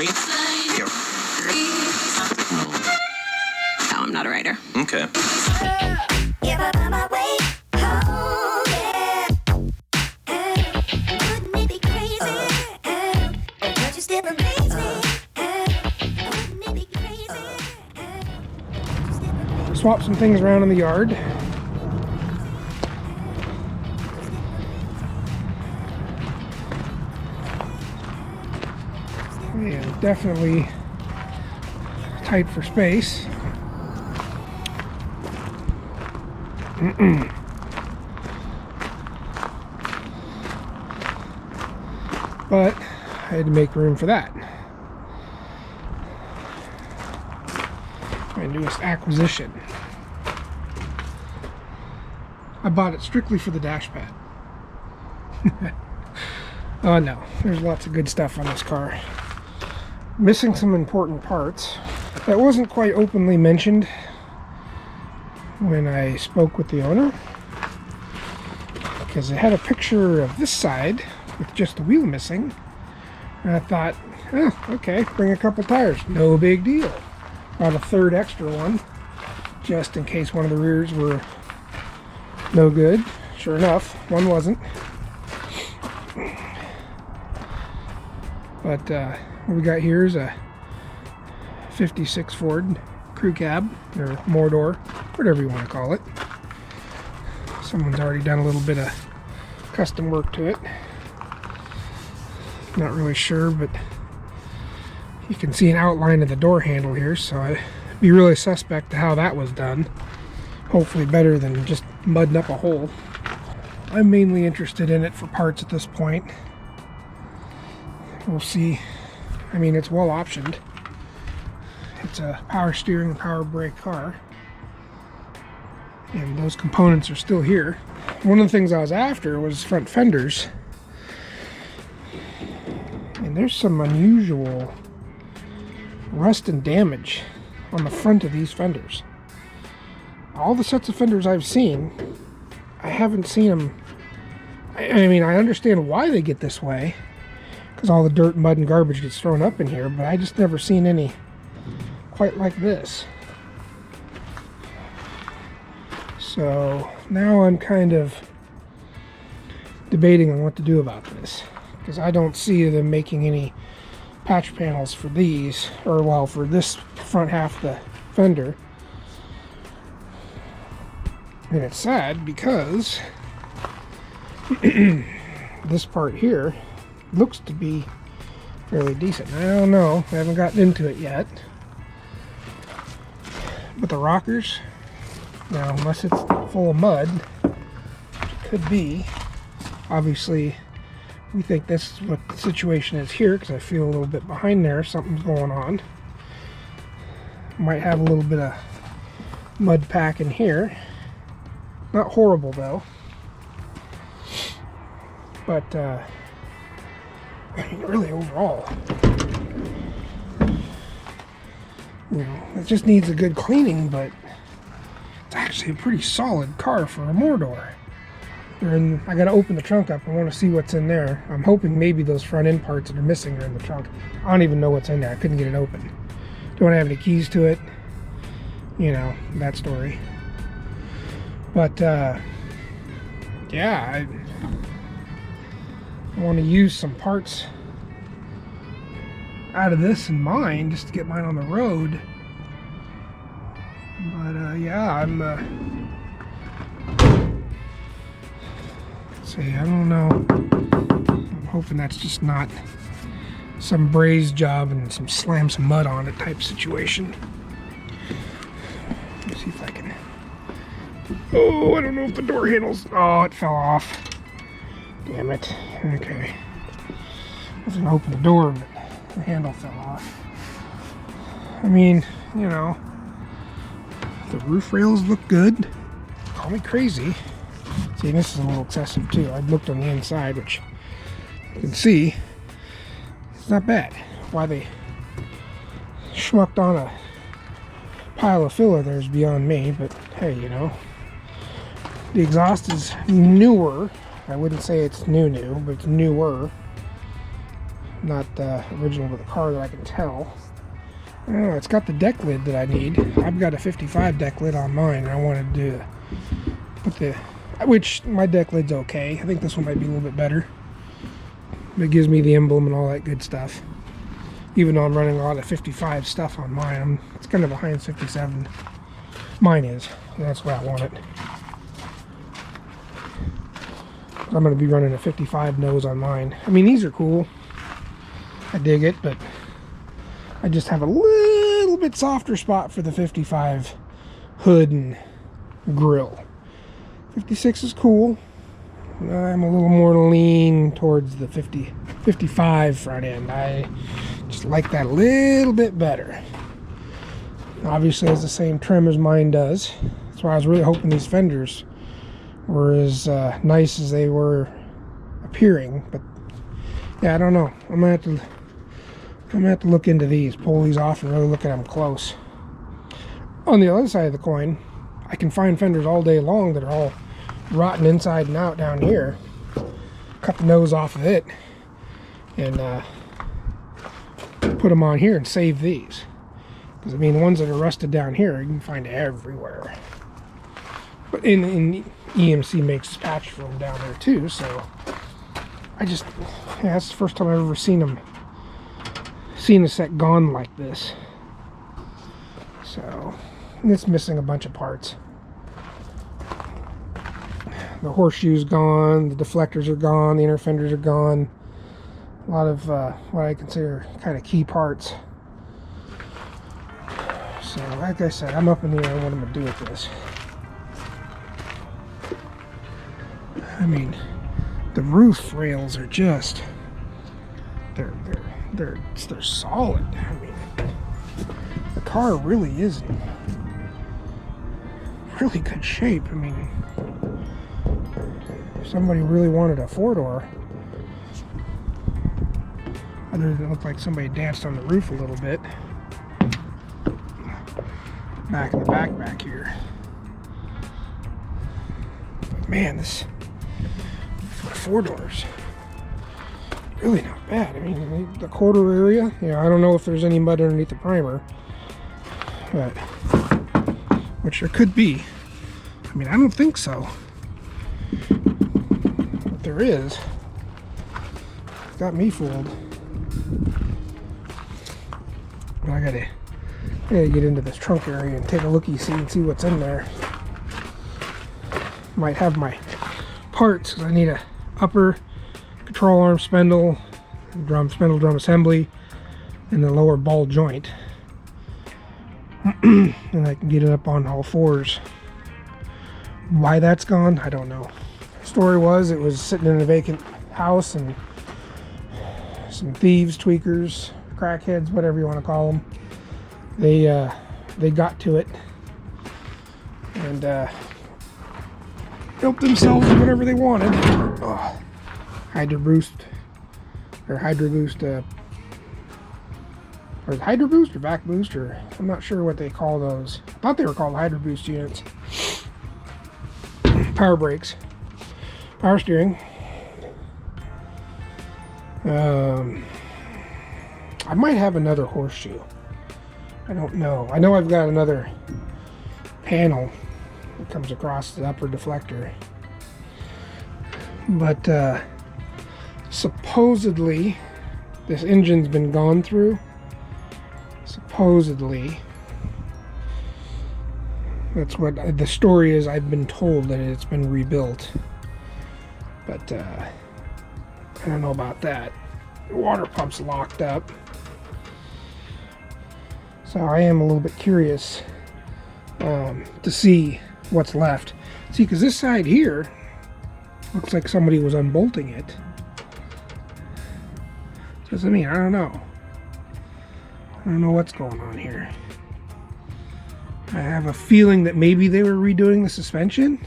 3. Here. No, I'm not a writer. Okay. Swap some things around in the yard. Yeah, definitely tight for space. But I had to make room for that. My newest acquisition. I bought it strictly for the dash pad. Oh no, there's lots of good stuff on this car. Missing some important parts. That wasn't quite openly mentioned when I spoke with the owner, because it had a picture of this side with just the wheel missing, and I thought, oh, okay, bring a couple tires, no big deal. Brought a third extra one just in case one of the rears were no good. Sure enough, one wasn't. But what we got here is a 56 Ford crew cab, or Mordor, whatever you want to call it. Someone's already done a little bit of custom work to it. Not really sure, but you can see an outline of the door handle here, so I'd be really suspect to how that was done. Hopefully better than just mudding up a hole. I'm mainly interested in it for parts at this point. We'll see. I mean, it's well optioned. It's a power steering, power brake car. And those components are still here. One of the things I was after was front fenders. And there's some unusual rust and damage on the front of these fenders. All the sets of fenders I've seen, I haven't seen them. I mean, I understand why they get this way, because all the dirt, mud, and garbage gets thrown up in here, but I just never seen any quite like this. So now I'm kind of debating on what to do about this, because I don't see them making any patch panels for these, or well, for this front half of the fender. And it's sad because this part here looks to be fairly decent. I don't know, I haven't gotten into it yet. But the rockers, now unless it's full of mud, which it could be, obviously we think this is what the situation is here, because I feel a little bit behind there, something's going on. Might have a little bit of mud pack in here. Not horrible though. But I mean, really overall, you know, it just needs a good cleaning, but it's actually a pretty solid car for a Mordor. And I gotta open the trunk up. I want to see what's in there. I'm hoping maybe those front end parts that are missing are in the trunk. I don't even know what's in there. I couldn't get it open. Don't have any keys to it. You know, that story. But yeah, I want to use some parts out of this in mine just to get mine on the road. But yeah, I'm see, I don't know. I'm hoping that's just not some braze job and some slam some mud on it type situation. Let's see if I can. Oh, I don't know if the door handles. Oh, it fell off. Damn it. Okay. I was gonna open the door, but the handle fell off. I mean, you know, the roof rails look good. Call me crazy. See, this is a little excessive too. I looked on the inside, which you can see it's not bad. Why they schmucked on a pile of filler there is beyond me, but hey, you know. The exhaust is newer. I wouldn't say it's new, but it's newer. not original to the car that I can tell. I don't know, it's got the deck lid that I need. I've got a 55 deck lid on mine, and I wanted to put the, which my deck lid's okay. I think this one might be a little bit better. It gives me the emblem and all that good stuff. Even though I'm running a lot of 55 stuff on mine, it's kind of a Heinz 57. Mine is, and that's why I want it. I'm going to be running a 55 nose on mine. I mean, these are cool. I dig it, but I just have a little bit softer spot for the 55 hood and grill. 56 is cool. I'm a little more lean towards the 55 front end. I just like that a little bit better. Obviously, it's the same trim as mine does. That's why I was really hoping these fenders were as nice as they were appearing. But yeah, I don't know. I'm gonna have to look into these, pull these off, and really look at them close. On the other side of the coin, I can find fenders all day long that are all rotten inside and out down here. Cut the nose off of it and put them on here and save these. Because I mean, the ones that are rusted down here, you can find everywhere. But in EMC makes patch for them down there too. So I just, yeah, that's the first time I've ever seen a set gone like this. So it's missing a bunch of parts. The horseshoe's gone, the deflectors are gone, the inner fenders are gone. A lot of what I consider kind of key parts. So like I said, I'm up in the air what I'm going to do with this. I mean, the roof rails are just, they're solid. I mean, the car really is in really good shape. I mean, if somebody really wanted a four-door, other than it looked like somebody danced on the roof a little bit, back in the back here. But man, this four doors really not bad. I mean, the quarter area, you know, I don't know if there's any mud underneath the primer, but which there could be. I mean, I don't think so. If there is, it's got me fooled. But I gotta get into this trunk area and take a looky-see and see what's in there. Might have my parts, because I need a upper control arm spindle, drum assembly, and the lower ball joint. And I can get it up on all fours. Why that's gone, I don't know. Story was, it was sitting in a vacant house, and some thieves, tweakers, crackheads, whatever you want to call them, they got to it and helped themselves with whatever they wanted. Oh, Hydro Boost or Hydro Boost or Vac Boost, or I'm not sure what they call those. I thought they were called Hydro Boost units. Power brakes, power steering. I might have another horseshoe. I don't know. I know I've got another panel that comes across the upper deflector. But supposedly this engine's been gone through. Supposedly. That's what the story is. I've been told that it's been rebuilt. But I don't know about that. The water pump's locked up. So I am a little bit curious to see what's left. See, because this side here looks like somebody was unbolting it. So I mean, I don't know. I don't know what's going on here. I have a feeling that maybe they were redoing the suspension.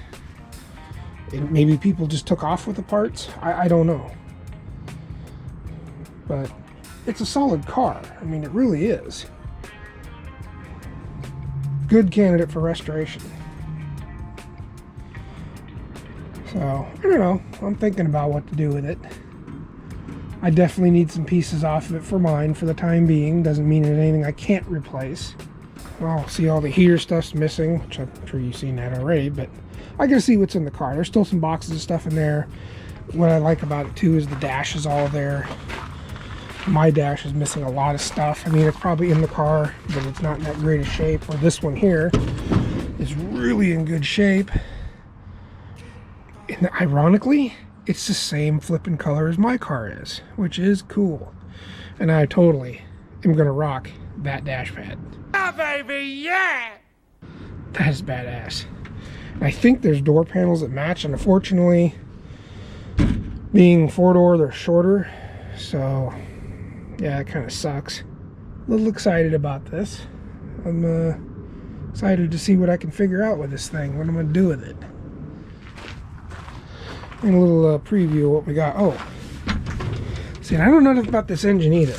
And maybe people just took off with the parts. I don't know. But it's a solid car. I mean, it really is. Good candidate for restoration. So, I don't know. I'm thinking about what to do with it. I definitely need some pieces off of it for mine for the time being. Doesn't mean it's anything I can't replace. Well, see all the heater stuff's missing, which I'm sure you've seen that already, but I can see what's in the car. There's still some boxes of stuff in there. What I like about it too is the dash is all there. My dash is missing a lot of stuff. I mean, it's probably in the car, but it's not in that great a shape. Or this one here is really in good shape. And ironically, it's the same flipping color as my car is, which is cool. And I totally am gonna rock that dash pad. Yeah, baby, yeah! That is badass. And I think there's door panels that match, and unfortunately, being four-door, they're shorter. So, yeah, it kind of sucks. A little excited about this. I'm excited to see what I can figure out with this thing, what I'm gonna do with it. And a little preview of what we got. Oh, see, and I don't know enough about this engine either.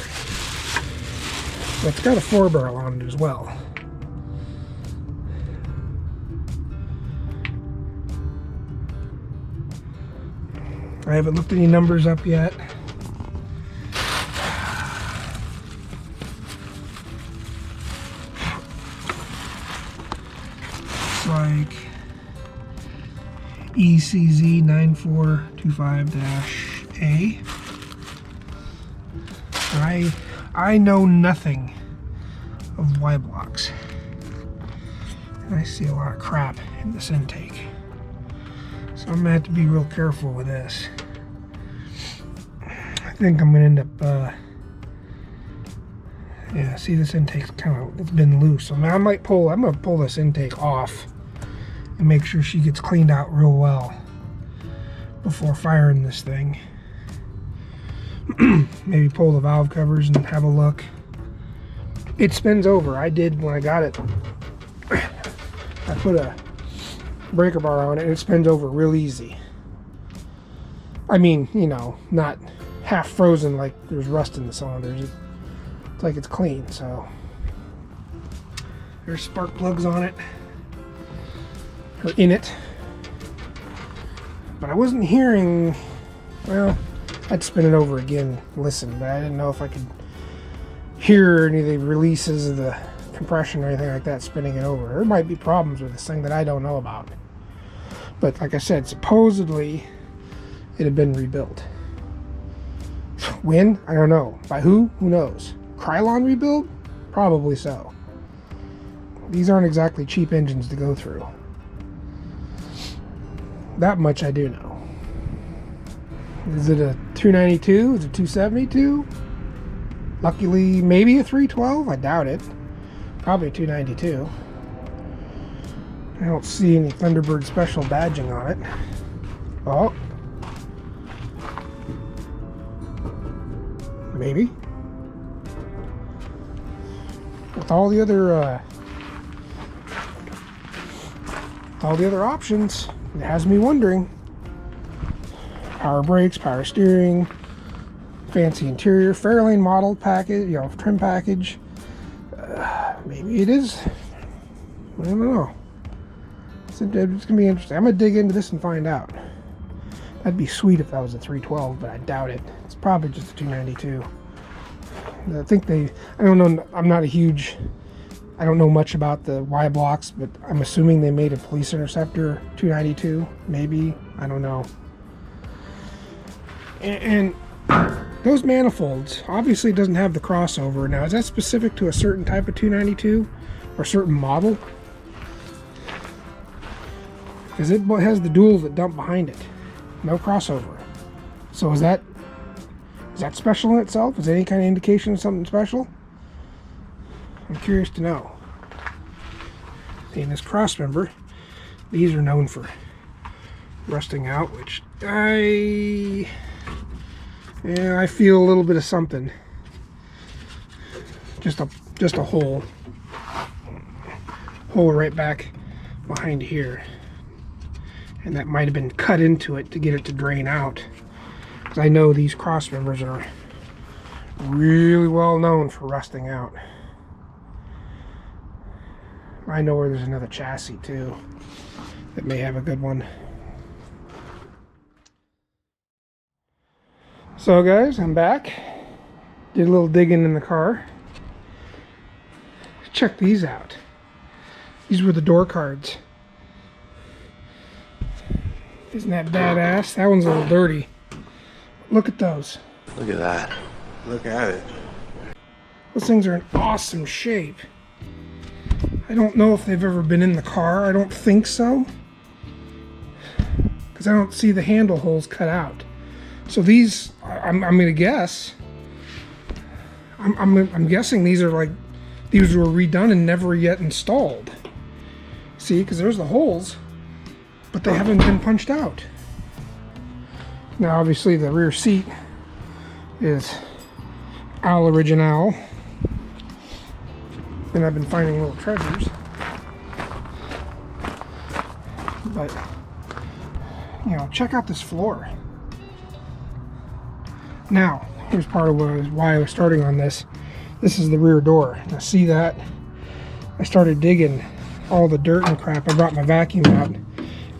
But it's got a 4-barrel on it as well. I haven't looked any numbers up yet. Looks like ECZ 9425-A. I know nothing of Y blocks. And I see a lot of crap in this intake. So I'm gonna have to be real careful with this. I think I'm gonna end up yeah, see, this intake's it's been loose. So I'm gonna pull this intake off and make sure she gets cleaned out real well before firing this thing. Maybe pull the valve covers and have a look. It spins over. I did when I got it. I put a breaker bar on it and it spins over real easy. I mean, you know, not half frozen like there's rust in the cylinders. It's like it's clean. So there's spark plugs on it, or in it, but I wasn't hearing. Well, I'd spin it over again, listen, but I didn't know if I could hear any of the releases of the compression or anything like that spinning it over. There might be problems with this thing that I don't know about. But like I said, supposedly it had been rebuilt. When? I don't know. By who? Who knows? Krylon rebuild? Probably so. These aren't exactly cheap engines to go through. That much I do know. Is it a 292? Is it 272? Luckily, maybe a 312? I doubt it. Probably a 292. I don't see any Thunderbird special badging on it. Oh. Maybe. With all the other options, it has me wondering. Power brakes, power steering, fancy interior, Fairlane model package, you know, trim package. Maybe it is. I don't know. It's gonna be interesting. I'm gonna dig into this and find out. That'd be sweet if that was a 312, but I doubt it. It's probably just a 292. I think I don't know. I don't know much about the Y blocks, but I'm assuming they made a police interceptor 292. Maybe, I don't know. And those manifolds, obviously it doesn't have the crossover. Now, is that specific to a certain type of 292 or a certain model? Because it has the duals that dump behind it. No crossover. So is that special in itself? Is that any kind of indication of something special? I'm curious to know. And this cross member, these are known for rusting out, which I feel a little bit of something. Just a hole right back behind here, and that might have been cut into it to get it to drain out. Because I know these cross members are really well known for rusting out. I know where there's another chassis too that may have a good one. So guys, I'm back. Did a little digging in the car. Check these out. These were the door cards. Isn't that badass? That one's a little dirty. Look at those. Look at that. Look at it. Those things are in awesome shape. I don't know if they've ever been in the car. I don't think so. Because I don't see the handle holes cut out. So these, I'm going to guess. I'm guessing these are like, these were redone and never yet installed. See, because there's the holes, but they haven't been punched out. Now obviously the rear seat is Al Original. And I've been finding little treasures. But, you know, check out this floor. Now, here's part of why I was starting on this. This is the rear door. Now see that? I started digging all the dirt and crap. I brought my vacuum out.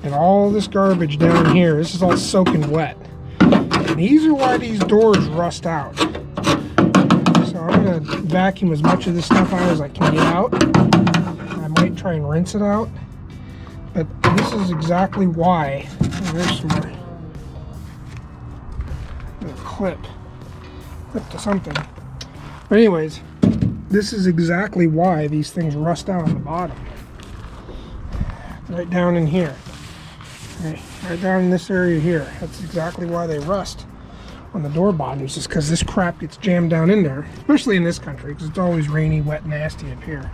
And all this garbage down here, this is all soaking wet. And these are why these doors rust out. So I'm going to vacuum as much of this stuff out as I can get out. I might try and rinse it out. But this is exactly why. Oh, there's some more. Clip to something. But anyways, this is exactly why these things rust out on the bottom. Right down in here. Right down in this area here. That's exactly why they rust on the door bottoms, is because this crap gets jammed down in there, especially in this country, because it's always rainy, wet, nasty up here.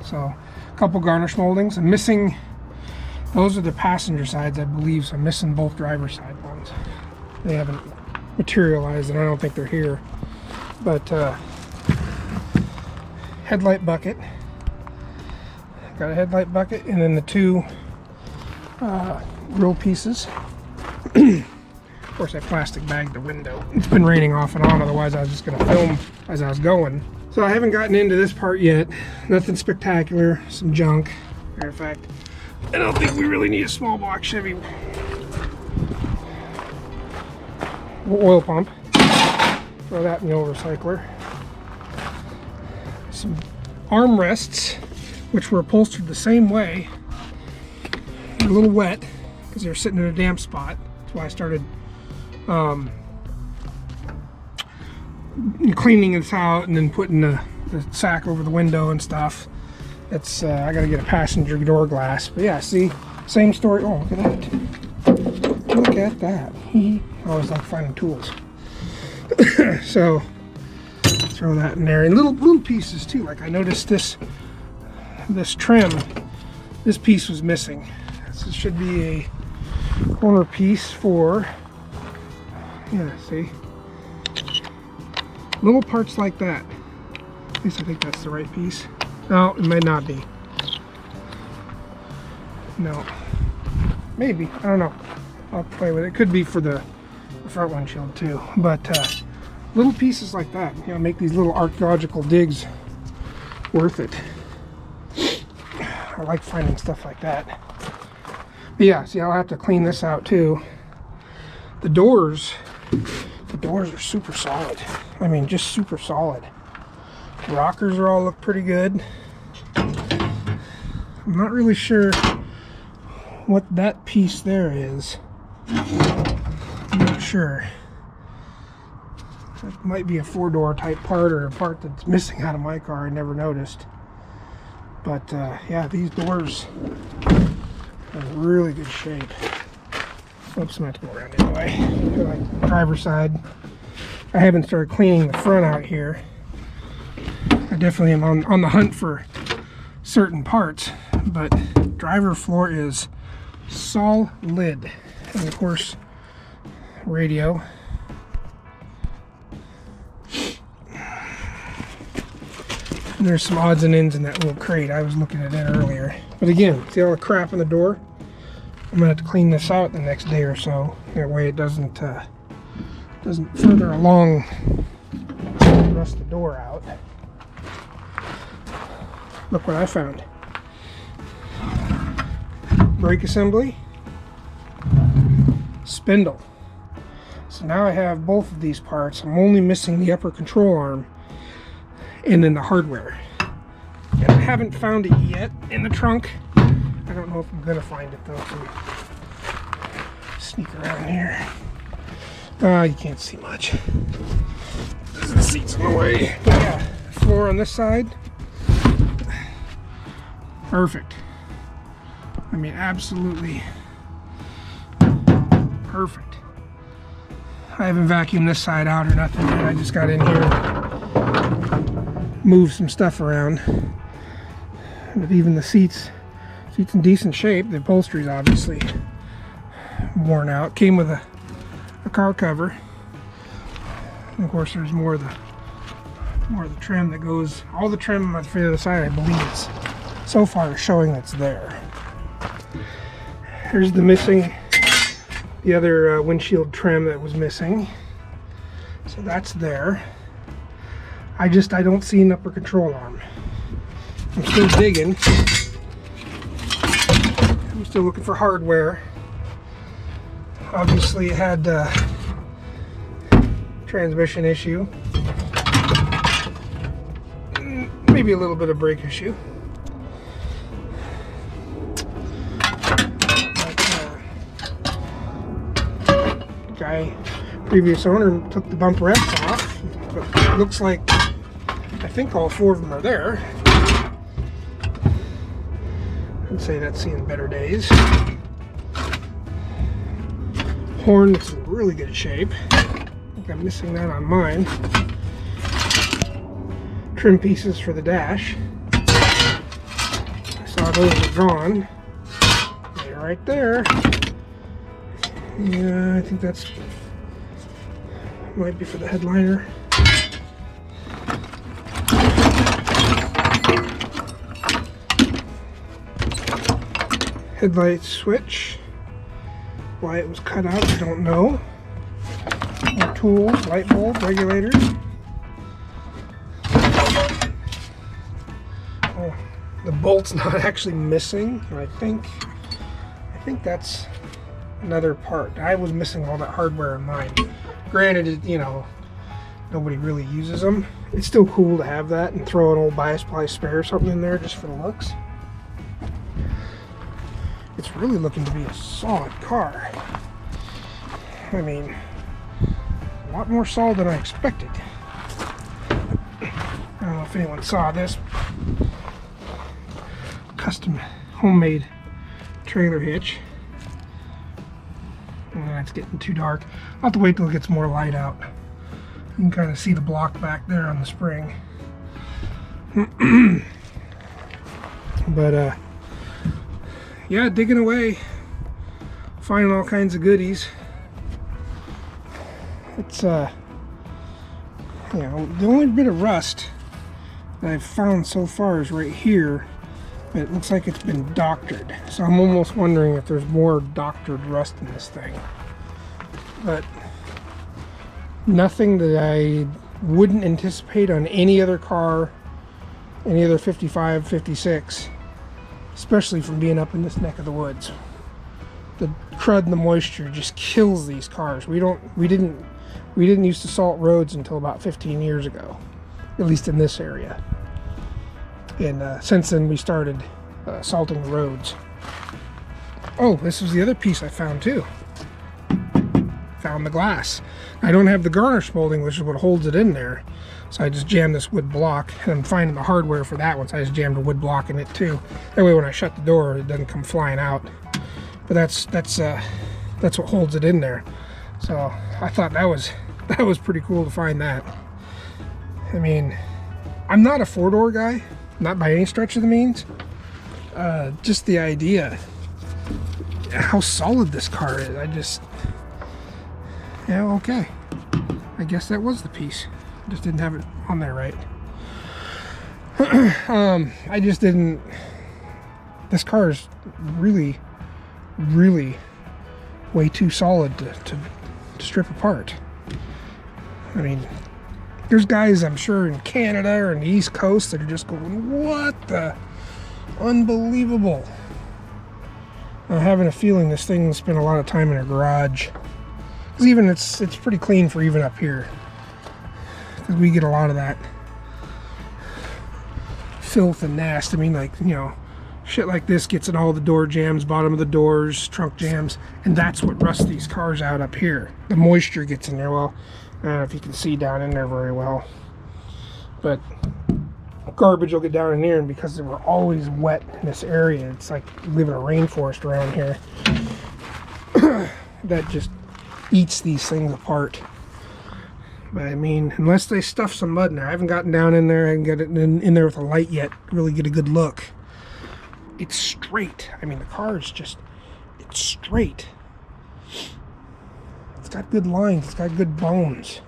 So, a couple garnish moldings. I'm missing, those are the passenger sides, I believe, so I'm missing both driver's side ones. They haven't materialized, and I don't think they're here. But headlight bucket. Got a headlight bucket, and then the two grill pieces. Of course, I plastic bagged the window. It's been raining off and on, otherwise I was just going to film as I was going. So I haven't gotten into this part yet. Nothing spectacular. Some junk. Matter of fact, I don't think we really need a small block Chevy oil pump. Throw that in the oil recycler. Some armrests, which were upholstered the same way. They're a little wet because they're sitting in a damp spot. That's why I started cleaning this out and then putting the sack over the window and stuff. That's I gotta get a passenger door glass. But yeah, see, same story. Oh, look at that. Look at that. I always like finding tools. So throw that in there, and little pieces too. Like I noticed this trim, this piece was missing. This should be a corner piece for, yeah, see, little parts like that. At least I think that's the right piece. No, it might not be. No, maybe, I don't know. I'll play with it. It could be for the front windshield too. But little pieces like that, you know, make these little archaeological digs worth it. I like finding stuff like that. But yeah, see, I'll have to clean this out too. The doors are super solid. I mean, just super solid. The rockers are all look pretty good. I'm not really sure what that piece there is. I'm not sure. It might be a four-door type part, or a part that's missing out of my car I never noticed. But yeah, these doors are in really good shape. Oops, I'm going to have to go around anyway. Like driver's side. I haven't started cleaning the front out here. I definitely am on the hunt for certain parts, but driver floor is solid. And of course, radio. And there's some odds and ends in that little crate. I was looking at it earlier. But again, see all the crap in the door? I'm gonna have to clean this out the next day or so. That way it doesn't further along rust the door out. Look what I found. Brake assembly. Spindle. This So now I have both of these parts. I'm only missing the upper control arm and then the hardware. And I haven't found it yet in the trunk. I don't know if I'm gonna find it though. Sneak around here. You can't see much. The seat's in the way. But yeah, floor on this side. Perfect. I mean, absolutely perfect. I haven't vacuumed this side out or nothing yet. I just got in here, moved some stuff around. But even the seats in decent shape. The upholstery's obviously worn out. Came with a car cover. And of course, there's more of the trim that goes. All the trim on the other side, I believe, is so far showing that's there. Here's the other windshield trim that was missing. So that's there. I don't see an upper control arm. I'm still digging. I'm still looking for hardware. Obviously it had transmission issue. Maybe a little bit of brake issue. Previous owner took the bumperettes off, but it looks like I think all four of them are there. I'd say that's seeing better days. Horn is in really good shape. I think I'm missing that on mine. Trim pieces for the dash. I saw those are gone. They're right there. Yeah, I think that's might be for the headliner. Headlight switch. Why it was cut out, I don't know. More tools, light bulb, regulators. Oh, the bolt's not actually missing. I think that's another part. I was missing all that hardware in mine. Granted, you know, nobody really uses them. It's still cool to have that and throw an old bias ply spare or something in there just for the looks. It's really looking to be a solid car. I mean, a lot more solid than I expected. I don't know if anyone saw this. Custom homemade trailer hitch. It's getting too dark. I'll have to wait till it gets more light out. You can kind of see the block back there on the spring. But yeah, digging away, finding all kinds of goodies. It's you know, the only bit of rust that I've found so far is right here. It looks like it's been doctored, so I'm almost wondering if there's more doctored rust in this thing. But nothing that I wouldn't anticipate on any other car, any other 55, 56, especially from being up in this neck of the woods. The crud and the moisture just kills these cars. We didn't used to salt roads until about 15 years ago, at least in this area. And since then we started salting the roads. Oh, this was the other piece I found too. Found the glass. I don't have the garnish molding, which is what holds it in there. So I just jammed this wood block, and I'm finding the hardware for that one, so I just jammed a wood block in it too. That way when I shut the door, it doesn't come flying out. But that's what holds it in there. So I thought that was pretty cool to find that. I mean, I'm not a four-door guy, not by any stretch of the means. Just the idea how solid this car is, yeah, okay. I guess that was the piece. I just didn't have it on there right. I just didn't. This car is really, really way too solid to strip apart. I mean, there's guys I'm sure in Canada or in the East Coast that are just going, what the? Unbelievable. I'm having a feeling this thing spent a lot of time in a garage Because even it's pretty clean for even up here. Because we get a lot of that filth and nast. I mean, like, you know, shit like this gets in all the door jams, bottom of the doors, trunk jams, and that's what rusts these cars out up here. The moisture gets in there. Well, I don't know if you can see down in there very well, but garbage will get down in there, and because they were always wet in this area, it's like we live in a rainforest around here. That just eats these things apart. But I mean, unless they stuff some mud in there, I haven't gotten down in there and get it in there with a light yet, really get a good look. It's straight. I mean, the car is just, it's straight. It's got good lines, it's got good bones.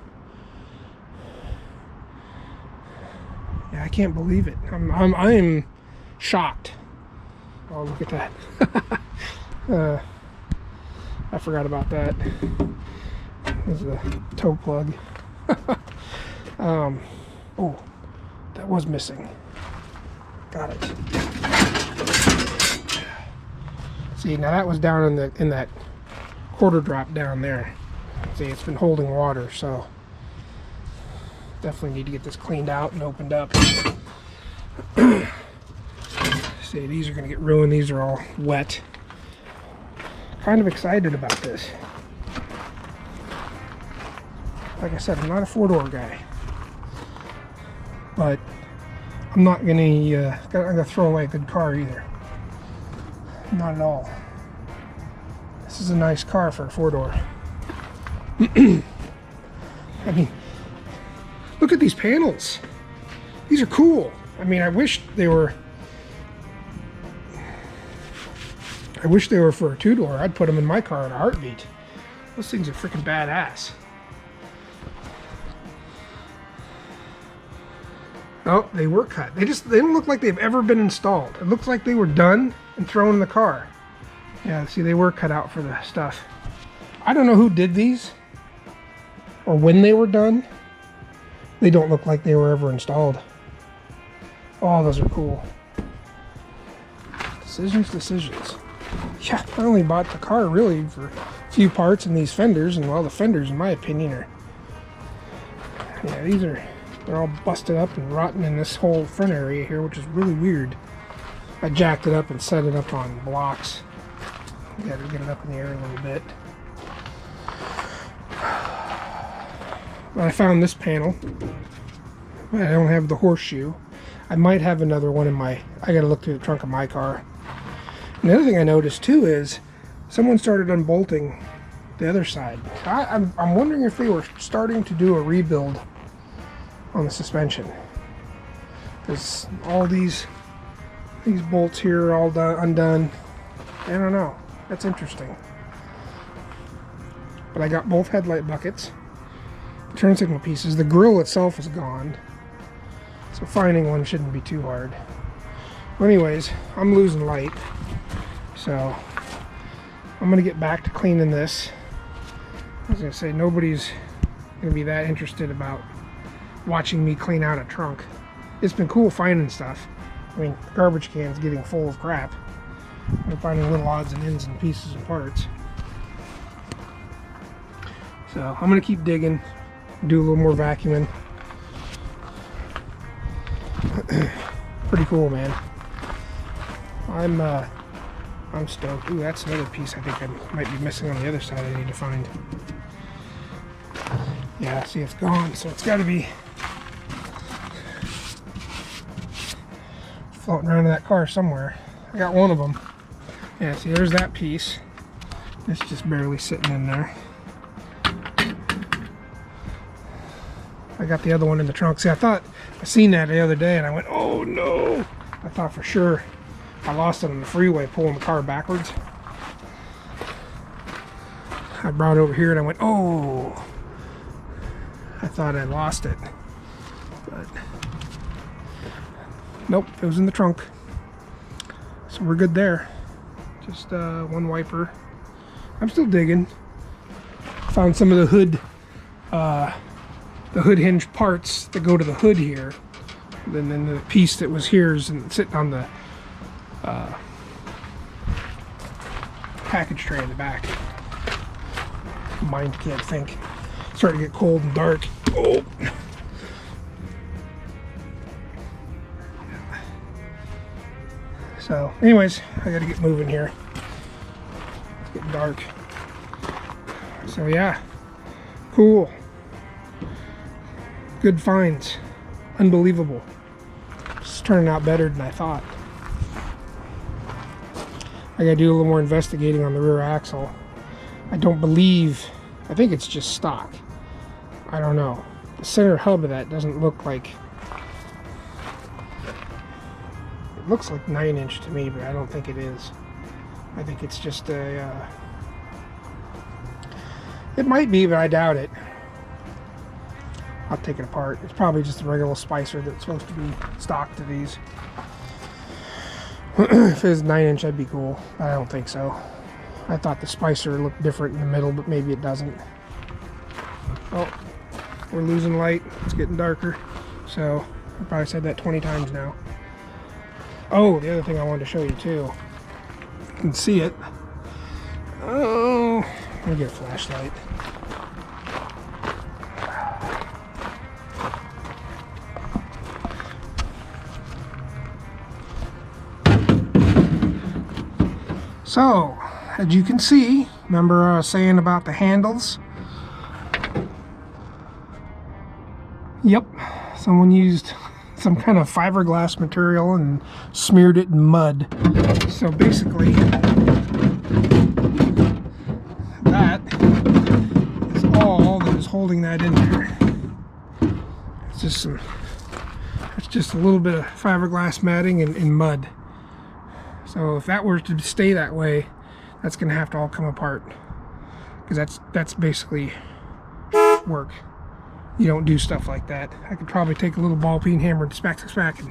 Yeah, I can't believe it. I'm shocked. Oh, look at that. I forgot about that. There's a toe plug. Oh, that was missing. Got it. See, now that was down in that quarter drop down there. See, it's been holding water, so definitely need to get this cleaned out and opened up. See, these are going to get ruined. These are all wet. Kind of excited about this. Like I said, I'm not a four-door guy, but I'm not gonna throw away a good car either. Not at all. This is a nice car for a four-door. I mean, look at these panels. These are cool. I mean, I wish they were for a two-door. I'd put them in my car in a heartbeat. Those things are freaking badass. Oh, they were cut. They don't look like they've ever been installed. It looks like they were done and thrown in the car. Yeah, see, they were cut out for the stuff. I don't know who did these or when they were done. They don't look like they were ever installed. Oh, those are cool. Decisions. Yeah, I only bought the car really for a few parts and these fenders, and well, the fenders, in my opinion, are, yeah, they're all busted up and rotten in this whole front area here, which is really weird. I jacked it up and set it up on blocks. Got to get it up in the air a little bit. But I found this panel. I don't have the horseshoe. I might have another one in I gotta look through the trunk of my car. And the other thing I noticed too is someone started unbolting the other side. I'm wondering if they were starting to do a rebuild on the suspension, because all these bolts here are all undone. I don't know. That's interesting. But I got both headlight buckets, turn signal pieces. The grille itself is gone, so finding one shouldn't be too hard. Well, anyways, I'm losing light, so I'm gonna get back to cleaning this. I was gonna say, nobody's gonna be that interested about watching me clean out a trunk. It's been cool finding stuff. I mean, the garbage can's getting full of crap. I'm finding little odds and ends and pieces and parts. So I'm gonna keep digging, do a little more vacuuming. Pretty cool, man. I'm stoked. Ooh, that's another piece I think I might be missing on the other side I need to find. Yeah, see, it's gone, so it's got to be floating around in that car somewhere. I got one of them. Yeah, see, there's that piece. It's just barely sitting in there. I got the other one in the trunk. See, I seen that the other day and I went, oh no! I thought for sure I lost it on the freeway pulling the car backwards. I brought it over here and I went, oh! I thought I lost it. But nope, it was in the trunk. So we're good there. Just one wiper. I'm still digging. Found some of the hood hinge parts that go to the hood here. And then the piece that was here is sitting on the package tray in the back. Mind can't think. It's starting to get cold and dark. Oh. So, anyways, I gotta get moving here. It's getting dark. So yeah, cool. Good finds. Unbelievable. It's turning out better than I thought. I gotta do a little more investigating on the rear axle. I think it's just stock. I don't know. The center hub of that doesn't look like... It looks like 9-inch to me, but I don't think it is. I think it's just a... It might be, but I doubt it. I'll take it apart. It's probably just a regular spicer that's supposed to be stock to these. If it was 9-inch, that'd be cool. I don't think so. I thought the spicer looked different in the middle, but maybe it doesn't. Oh, we're losing light. It's getting darker. So, I probably said that 20 times now. Oh, the other thing I wanted to show you too. You can see it. Oh, let me get a flashlight. So, as you can see, remember I was saying about the handles? Yep, someone used some kind of fiberglass material and smeared it in mud. So basically, that is all that is holding that in there. It's just a little bit of fiberglass matting and mud. So if that were to stay that way, that's going to have to all come apart, because that's basically work. You don't do stuff like that. I could probably take a little ball peen hammer and smack and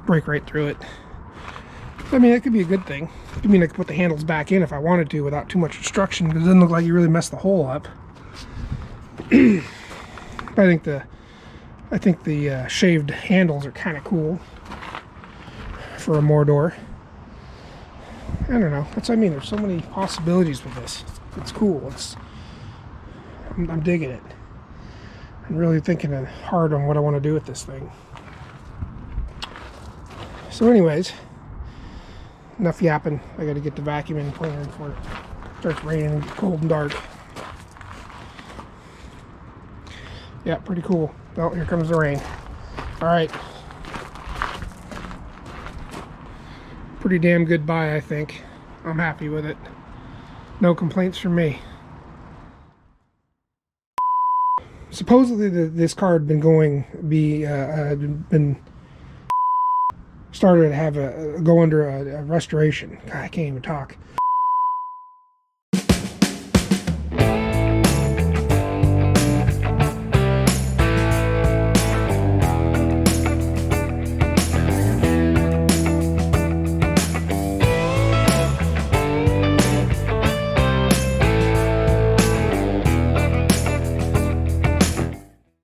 break right through it. I mean, that could be a good thing. I mean, I could put the handles back in if I wanted to without too much destruction, because it doesn't look like you really messed the hole up. I think the shaved handles are kind of cool for a Mordor. I don't know. That's what I mean. There's so many possibilities with this. It's cool. I'm digging it. I'm really thinking hard on what I want to do with this thing. So anyways, enough yapping. I got to get the vacuum in cleaner before it starts raining and get cold and dark. Yeah, pretty cool. Oh, here comes the rain. All right. Pretty damn good buy, I think. I'm happy with it. No complaints from me. Supposedly this car had been started to have go under a restoration. God, I can't even talk.